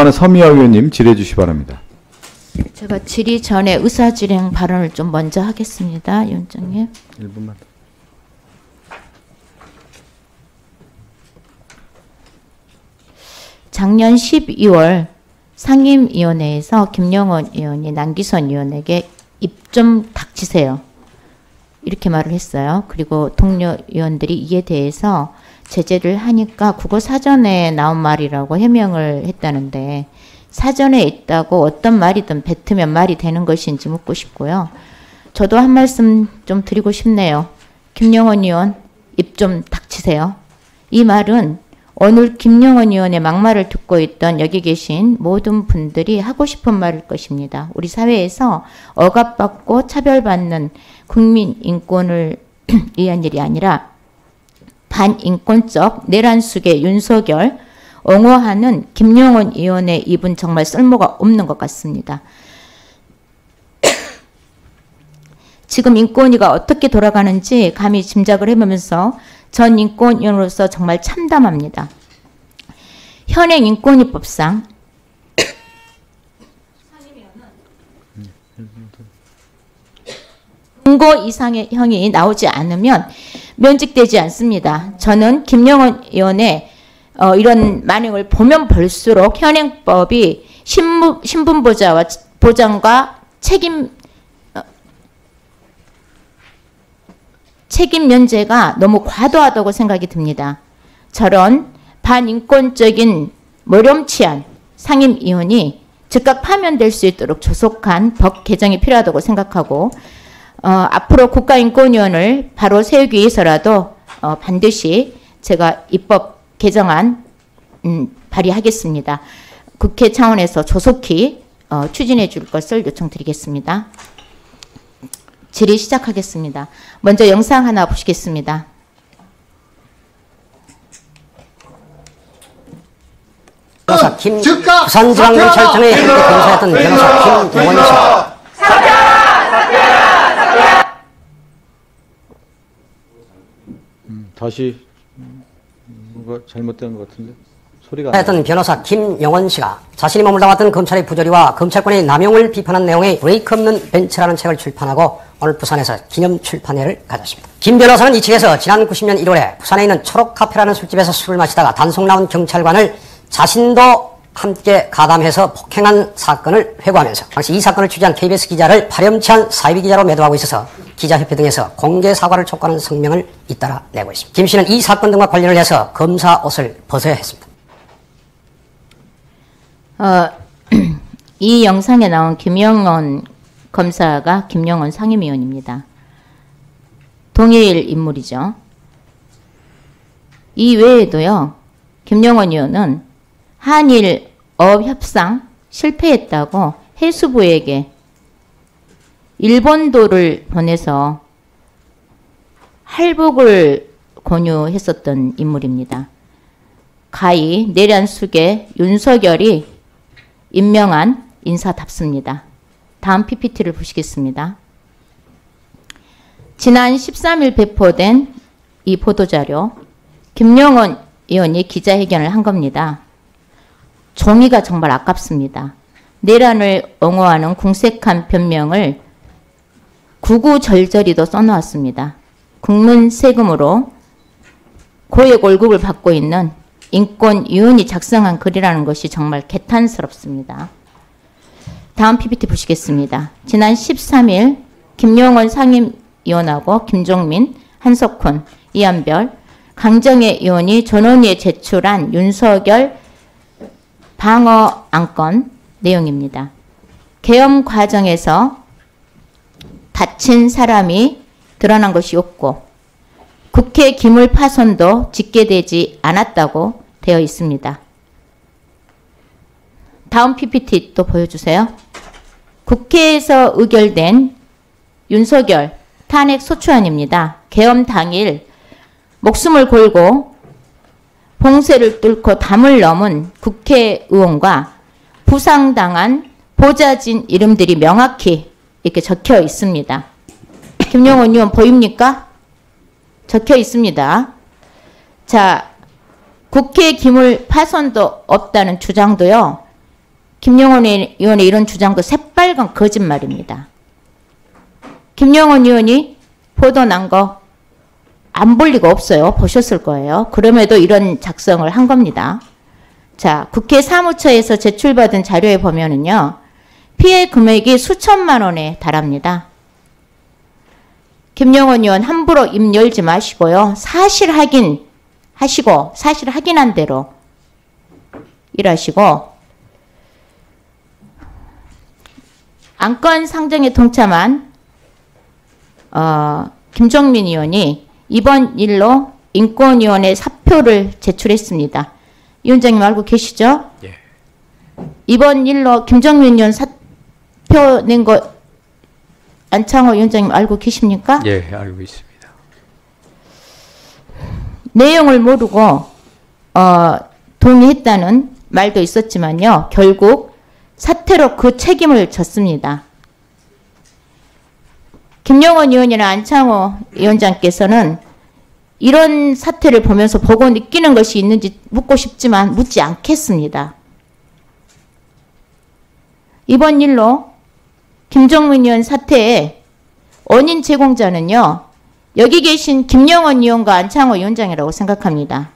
존경하는 서미화 의원님 질의해 주시기 바랍니다. 제가 질의 전에 의사진행 발언을 좀 먼저 하겠습니다. 위원장님. 1분만. 작년 12월 상임위원회에서 김영원 의원이 남기선 의원에게 입 좀 닥치세요, 이렇게 말을 했어요. 그리고 동료 의원들이 이에 대해서 제재를 하니까 국어 사전에 나온 말이라고 해명을 했다는데, 사전에 있다고 어떤 말이든 뱉으면 말이 되는 것인지 묻고 싶고요. 저도 한 말씀 좀 드리고 싶네요. 김영원 의원, 입 좀 닥치세요. 이 말은 오늘 김영원 의원의 막말을 듣고 있던 여기 계신 모든 분들이 하고 싶은 말일 것입니다. 우리 사회에서 억압받고 차별받는 국민 인권을 위한 일이 아니라 반인권적 내란 속의 윤석열, 옹호하는 김영원 의원의 입은 정말 쓸모가 없는 것 같습니다. 지금 인권위가 어떻게 돌아가는지 감히 짐작을 해보면서 전 인권위원으로서 정말 참담합니다. 현행 인권위법상 공고 이상의 형이 나오지 않으면 면직되지 않습니다. 저는 김영원 의원의 이런 만행을 보면 볼수록 현행법이 신분보장과 책임 면제가 너무 과도하다고 생각이 듭니다. 저런 반인권적인 모렴치한 상임위원이 즉각 파면될 수 있도록 조속한 법 개정이 필요하다고 생각하고, 앞으로 국가인권위원을 바로 세우기 위해서라도 반드시 제가 입법 개정안 발의하겠습니다. 국회 차원에서 조속히 추진해 줄 것을 요청드리겠습니다. 질의 시작하겠습니다. 먼저 영상 하나 보시겠습니다. 변호사 부산지방경찰청에 함께 근무했던 변호사 김영원 씨. 다시 뭐가 잘못된 것 같은데 소리가 했던 변호사 김영원 씨가 자신이 머물러왔던 검찰의 부조리와 검찰권의 남용을 비판한 내용의 브레이크 없는 벤츠라는 책을 출판하고 오늘 부산에서 기념 출판회를 가졌습니다. 김 변호사는 이 책에서 지난 90년 1월에 부산에 있는 초록카페라는 술집에서 술을 마시다가 단속 나온 경찰관을 자신도 함께 가담해서 폭행한 사건을 회고하면서 당시 이 사건을 취재한 KBS 기자를 파렴치한 사이비 기자로 매도하고 있어서 기자협회 등에서 공개 사과를 촉구하는 성명을 잇따라 내고 있습니다. 김 씨는 이 사건 등과 관련을 해서 검사 옷을 벗어야 했습니다. 이 영상에 나온 김영원 검사가 김영원 상임위원입니다. 동일 인물이죠. 이 외에도요, 김영원 의원은 한일 어협상 실패했다고 해수부에게 일본도를 보내서 할복을 권유했었던 인물입니다. 가히 내란 속에 윤석열이 임명한 인사답습니다. 다음 PPT를 보시겠습니다. 지난 13일 배포된 이 보도자료, 김영원 의원이 기자회견을 한 겁니다. 종이가 정말 아깝습니다. 내란을 옹호하는 궁색한 변명을 구구절절히도 써놓았습니다. 국민 세금으로 고액 월급을 받고 있는 인권위원이 작성한 글이라는 것이 정말 개탄스럽습니다. 다음 PPT 보시겠습니다. 지난 13일 김영원 상임위원하고 김종민, 한석훈, 이한별, 강정혜 의원이 전원위에 제출한 윤석열 방어 안건 내용입니다. 계엄 과정에서 다친 사람이 드러난 것이 없고 국회 기물 파손도 집계되지 않았다고 되어 있습니다. 다음 PPT 또 보여주세요. 국회에서 의결된 윤석열 탄핵 소추안입니다. 계엄 당일 목숨을 걸고 봉쇄를 뚫고 담을 넘은 국회의원과 부상당한 보좌진 이름들이 명확히 이렇게 적혀 있습니다. 김영원 의원 보입니까? 적혀 있습니다. 자, 국회 기물 파손도 없다는 주장도요, 김영원 의원의 이런 주장도 새빨간 거짓말입니다. 김영원 의원이 보도 난 거 안 볼 리가 없어요. 보셨을 거예요. 그럼에도 이런 작성을 한 겁니다. 자, 국회 사무처에서 제출받은 자료에 보면은요, 피해 금액이 수천만 원에 달합니다. 김영원 의원 함부로 입 열지 마시고요. 사실 확인하시고, 사실 확인한 대로 일하시고, 안건 상정에 동참한 김종민 의원이 이번 일로 인권위원회 사표를 제출했습니다. 위원장님 알고 계시죠? 예. 이번 일로 김종민 의원 사표 낸 거 안창호 위원장님 알고 계십니까? 예, 알고 있습니다. 내용을 모르고 동의했다는 말도 있었지만요. 결국 사퇴로 그 책임을 졌습니다. 김영원 의원이나 안창호 위원장께서는 이런 사태를 보면서 보고 느끼는 것이 있는지 묻고 싶지만 묻지 않겠습니다. 이번 일로 김종민 의원 사태의 원인 제공자는요, 여기 계신 김영원 의원과 안창호 위원장이라고 생각합니다.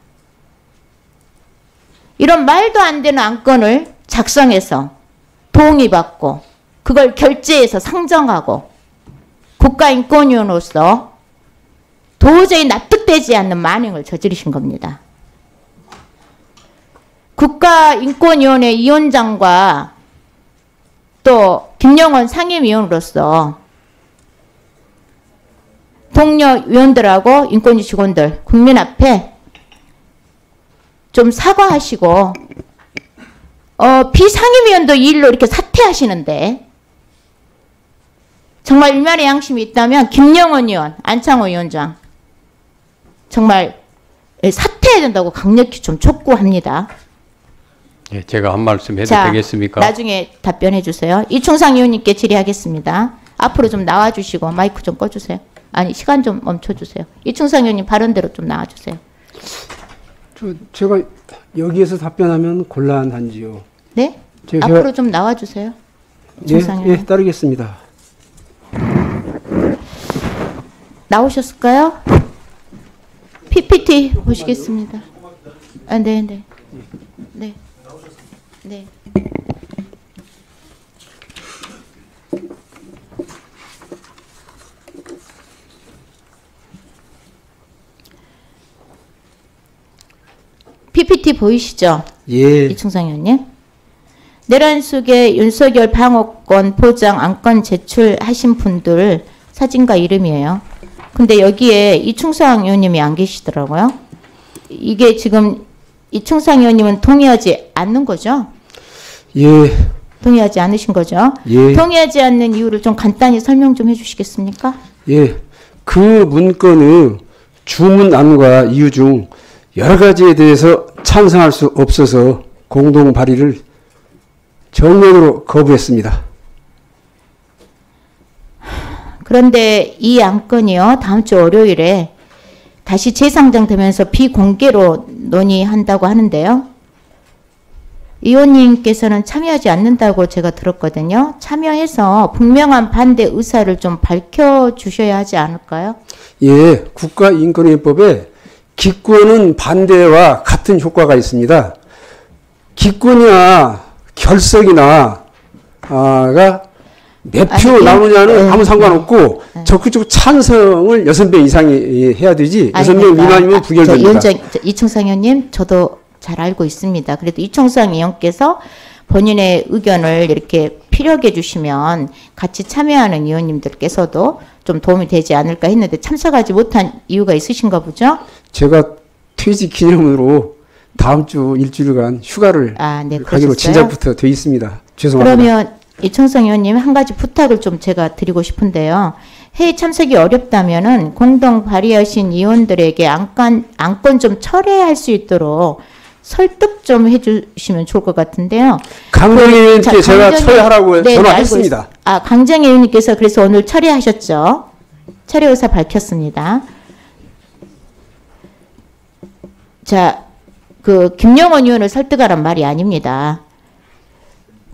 이런 말도 안 되는 안건을 작성해서 동의받고 그걸 결제해서 상정하고 국가인권위원으로서 도저히 납득되지 않는 만행을 저지르신 겁니다. 국가인권위원회 위원장과 또 김영원 상임위원으로서 동료 위원들하고 인권위 직원들 국민 앞에 좀 사과하시고 비상임위원도 이 일로 이렇게 사퇴하시는데 정말 일면의 양심이 있다면 김영원 의원, 안창호 위원장 정말 사퇴해야 된다고 강력히 좀 촉구합니다. 예, 제가 한 말씀 해도 자, 되겠습니까? 나중에 답변해 주세요. 이충상 의원님께 질의하겠습니다. 앞으로 좀 나와주시고 마이크 좀 꺼주세요. 아니 시간 좀 멈춰주세요. 이충상 의원님 발언대로 좀 나와주세요. 제가 여기에서 답변하면 곤란한지요? 네? 제가 앞으로 좀 나와주세요. 이충상 의원님. 예, 따르겠습니다. 나오셨을까요? PPT 보시겠습니다. 아, 네, 네. 네. 네. PPT 보이시죠? 예. 이충상 의원님. 내란 속에 윤석열 방어권 보장 안건 제출하신 분들 사진과 이름이에요. 근데 여기에 이충상 의원님이 안 계시더라고요. 이게 지금 이충상 의원님은 동의하지 않는 거죠? 예. 동의하지 않으신 거죠? 예. 동의하지 않는 이유를 좀 간단히 설명 좀 해주시겠습니까? 예. 그 문건의 주문안과 이유 중 여러 가지에 대해서 찬성할 수 없어서 공동 발의를 정면으로 거부했습니다. 그런데 이 안건이요, 다음 주 월요일에 다시 재상정되면서 비공개로 논의한다고 하는데요. 의원님께서는 참여하지 않는다고 제가 들었거든요. 참여해서 분명한 반대 의사를 좀 밝혀주셔야 하지 않을까요? 예. 국가인권위법에 기권은 반대와 같은 효과가 있습니다. 기권이나 결석이나 가 몇 표 나오냐는 아무 상관없고 적극적으로 찬성을 6명 이상이 해야 되지 6명 미만이면 부결됩니다. 위원장, 이충상 의원님 저도 잘 알고 있습니다. 그래도 이충상 의원께서 본인의 의견을 이렇게 피력해 주시면 같이 참여하는 의원님들께서도 좀 도움이 되지 않을까 했는데 참석하지 못한 이유가 있으신가 보죠? 제가 퇴직 기념으로 다음 주 일주일간 휴가를 네, 가기로 그러셨어요? 진작부터 돼 있습니다. 죄송합니다. 그러면 이충상 의원님 한 가지 부탁을 좀 제가 드리고 싶은데요. 회의 참석이 어렵다면은 공동 발의하신 의원들에게 안건 좀 철회할 수 있도록 설득 좀 해주시면 좋을 것 같은데요. 강정희 의원님께 제가 철회하라고 전화했습니다. 강정희 의원님께서 그래서 오늘 철회하셨죠. 철회 의사 밝혔습니다. 자, 김영원 의원을 설득하란 말이 아닙니다.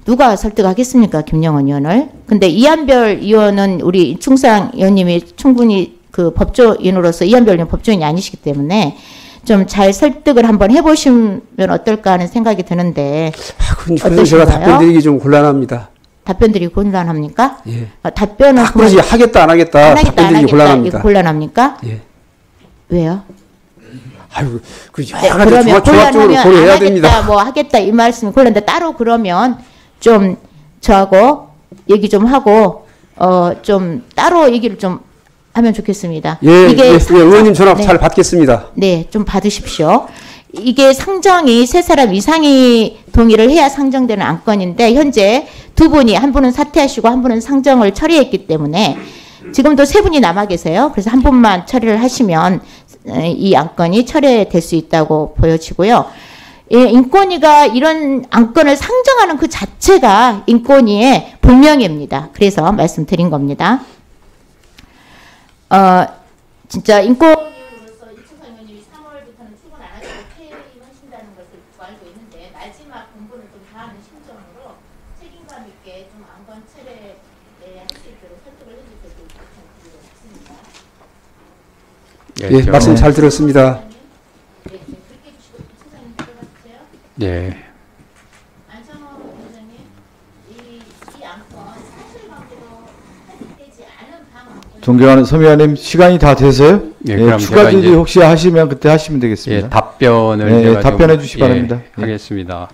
누가 설득하겠습니까, 김영원 의원을? 근데 이한별 의원은 우리 이충상 의원님이 충분히 그 법조인으로서 이한별 의원 법조인이 아니시기 때문에 좀 잘 설득을 한번 해보시면 어떨까 하는 생각이 드는데 그건 제가 답변 드리기 좀 곤란합니다. 답변 드리기 곤란합니까? 예. 답변은 그러지 하겠다 안 하겠다 답변 드리기 곤란합니다. 곤란합니까? 예. 왜요? 아유, 그 네, 여러 가지 그러면 종합적으로 곤란하면 고려해야 안 됩니다. 하겠다, 뭐 하겠다 이 말씀이 곤란한데 따로 그러면 좀 저하고 얘기 좀 하고 좀 따로 얘기를 좀 하면 좋겠습니다. 예, 이게 의원님 전화 네. 잘 받겠습니다. 네, 좀 받으십시오. 이게 상정이 세 사람 이상이 동의를 해야 상정되는 안건인데 현재 두 분이 한 분은 사퇴하시고 한 분은 상정을 처리했기 때문에 지금도 세 분이 남아 계세요. 그래서 한 분만 처리를 하시면 이 안건이 처리될 수 있다고 보여지고요. 예, 인권위가 이런 안건을 상정하는 그 자체가 인권위의 불명예입니다. 그래서 말씀드린 겁니다. 진짜 인권위원으로서 이충상 의원님이 3월부터는 출근 안 하시고 퇴임하신다는 것을 알고 있는데 마지막 공분을 좀 다하는 심정으로 책임감 있게 좀 안건 철회할 수 있도록 설득을 해주셔서 부탁드리고 싶습니다. 예, 말씀 잘 들었습니다. 네, 그렇게 해주시고 이충상 의원님 들어가주세요. 예. 안창호 위원장님, 이 안건 사실관계로 해석되지 않은 방안건 존경하는 서미아님 시간이 다 돼서요? 예, 예, 그럼 추가 제가 질의 이제 혹시 하시면 그때 하시면 되겠습니다. 예, 답변을 예, 제가 답변해 좀, 주시기 바랍니다. 예. 하겠습니다.